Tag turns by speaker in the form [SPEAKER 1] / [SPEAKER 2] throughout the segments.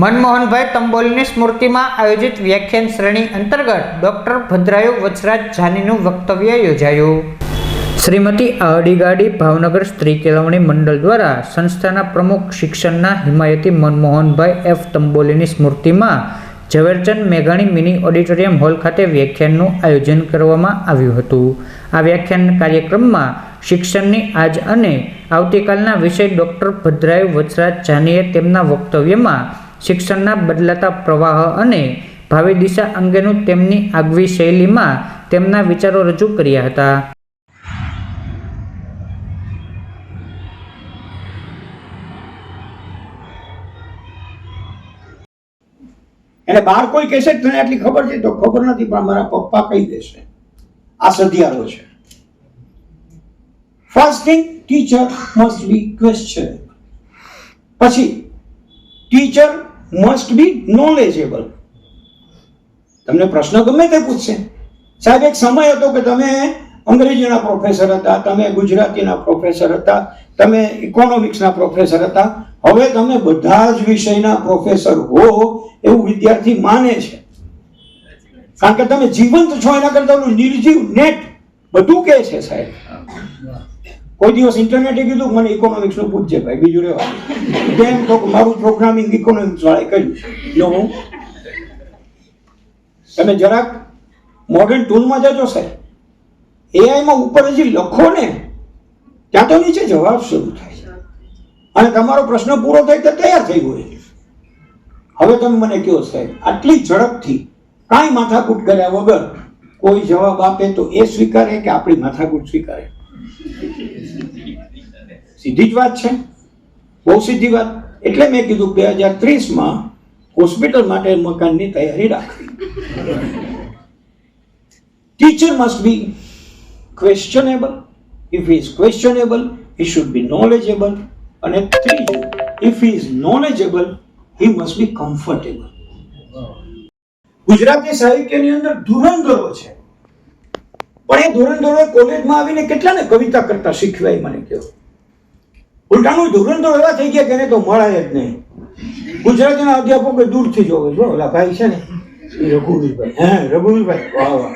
[SPEAKER 1] મનમોહનભાઈ તંબોલીની સ્મૃતિમાં આયોજિત વ્યાખ્યાન શ્રેણી અંતર્ગત ડોક્ટર ભદ્રાયુ વચરાજ જાનીનું વક્તવ્ય યોજાયું. શ્રીમતી આહડીગાડી ભાવનગર સ્ત્રી કેળવણી મંડળ દ્વારા સંસ્થાના પ્રમુખ શિક્ષણના હિમાયતી મનમોહનભાઈ એફ તંબોલીની સ્મૃતિમાં ઝવેરચંદ મેઘાણી મિની ઓડિટોરિયમ હોલ ખાતે વ્યાખ્યાનનું આયોજન કરવામાં આવ્યું હતું. આ વ્યાખ્યાન કાર્યક્રમમાં શિક્ષણની આજ અને આવતીકાલના વિષય ડોક્ટર ભદ્રાયુ વચરાજ જાનીએ તેમના વક્તવ્યમાં શિક્ષણના બદલાતા પ્રવાહ અને ભાવિ દિશા અંગેનું તેમની આગવી શૈલીમાં તેમના વિચારો રજૂ કર્યા હતા.
[SPEAKER 2] એને બહાર કોઈ કહેશે તને આટલી ખબર છે તો ખબર નથી, પણ મારા પપ્પા કહી દેશે આ સધિયારો છે. First thing, teacher must be questionable. પછી ટીચર મસ્ટ બી નોલેજેબલ. તમને પ્રશ્ન ગમે તે પૂછશે. સાહેબ, એક સમય હતો કે તમે અંગ્રેજીના પ્રોફેસર હતા, તમે ગુજરાતીના પ્રોફેસર હતા, તમે ઇકોનોમિક્સના પ્રોફેસર હતા. હવે તમે બધા જ વિષયના પ્રોફેસર હો એવું વિદ્યાર્થી માને છે, કારણ કે તમે જીવંત છો. એના કરતા નિર્જીવ નેટ બધું કહે છે. સાહેબ, કોઈ દિવસ ઇન્ટરનેટે કીધું મને ઇકોનોમિક્સ નું પૂછજે ભાઈ, બીજું રહેવા કેમ તો મારું પ્રોગ્રામિંગ ઇકોનોમિક્સ વાળાએ કર્યું. તમે જરાક મોડર્ન ટૂલમાં જજો સાહેબ, એઆઈમાં ઉપર હજી લખો ને ત્યાં તો નીચે જવાબ શરૂ થાય છે અને તમારો પ્રશ્ન પૂરો થાય તો તૈયાર થઈ ગયો. હવે તમે મને કહો સાહેબ, આટલી ઝડપથી કાંઈ માથાકૂટ કર્યા વગર કોઈ જવાબ આપે તો એ સ્વીકારે કે આપણી માથાકૂટ સ્વીકારે? સીધી જ વાત છે, બહુ સીધી વાત. એટલે મેં કીધું 2030માં હોસ્પિટલ માટે મકાનની તૈયારી રાખવી. Teacher must B questionable. If he is questionable, he should be knowledgeable. અને ત્રીજું, if he is knowledgeable, he must be comfortable. Gujarati સાહિત્યની અંદર ધુરંધરો છે, પણ એ ધુરંધરો કોલેજમાં આવીને કેટલાને કવિતા કરતા શીખવાય મને કહો. ઉલટાનું ધુરંધરો એવા થઈ ગયા કે એને તો મળાય જ નહીં. ગુજરાતીના અધ્યાપકો દૂરથી જોવે. જો ઓલા ભાઈ છે ને રઘુવીરભાઈ, રઘુવીરભાઈ, વાહ વાહ,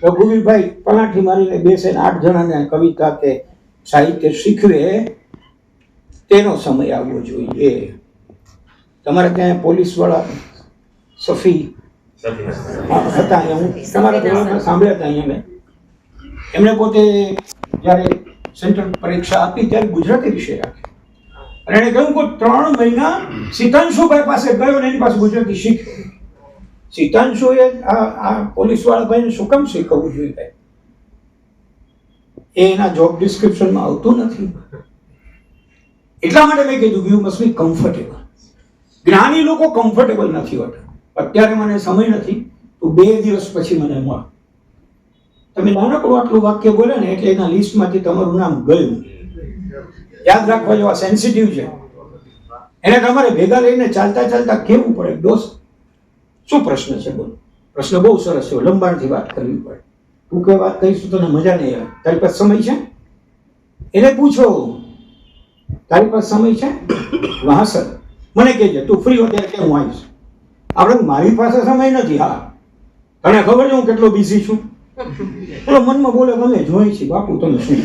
[SPEAKER 2] રઘુવીરભાઈ પલાઠી મારીને બેસે 8 જણાને કવિતા કે સાહિત્ય શીખવે. તેનો સમય આવવો જોઈએ. તમારે ત્યાં પોલીસ વાળા સફી હતા, હું તમારા ધોરણમાં સાંભળ્યા હતા. અહીંયા મેં એમણે પોતે જ્યારે સેન્ટ્રલ પરીક્ષા આપી ત્યારે ગુજરાતી વિષય રાખ્યો અને એણે કહ્યું કે 3 મહિના સીતાંશુભાઈ પાસે ગયો અને એની પાસે ગુજરાતી શીખ્યો. સીતાંશુએ આ પોલીસ વાળા ભાઈને શું કામ શીખવવું જોઈએ? એ એના જોબ ડિસ્ક્રિપ્શનમાં આવતું નથી. એટલા માટે મેં કીધું યુ મસ્ટ બી કમ્ફર્ટેબલ. જ્ઞાની લોકો કમ્ફર્ટેબલ નથી હોતા. અત્યારે મને સમય નથી, તો 2 દિવસ પછી મને મળ. તમે નાનકડું આટલું વાક્ય બોલે ને એટલે એના લિસ્ટમાંથી તમારું નામ ગયું. યાદ રાખવા જેવા સેન્સિટિવ છે. એને તમારે ભેગા લઈને ચાલતા ચાલતા કહેવું પડે, દોસ્ત શું પ્રશ્ન છે બોલ. પ્રશ્ન બહુ સરસ છે, લંબાણથી વાત કરવી પડે. ટૂંકે વાત કહીશું તને મજા નહીં આવે. તારી પાસે સમય છે? એને પૂછો, તારી પાસે સમય છે? હા સર. મને કહેજે તું ફ્રી હો ત્યારે કે હું આવીશ. આપણે મારી પાસે સમય નથી. હા, તને ખબર છે હું કેટલો બિઝી છું. પેલો મનમાં બોલે ગમે જોઈ છે બાપુ તમે શું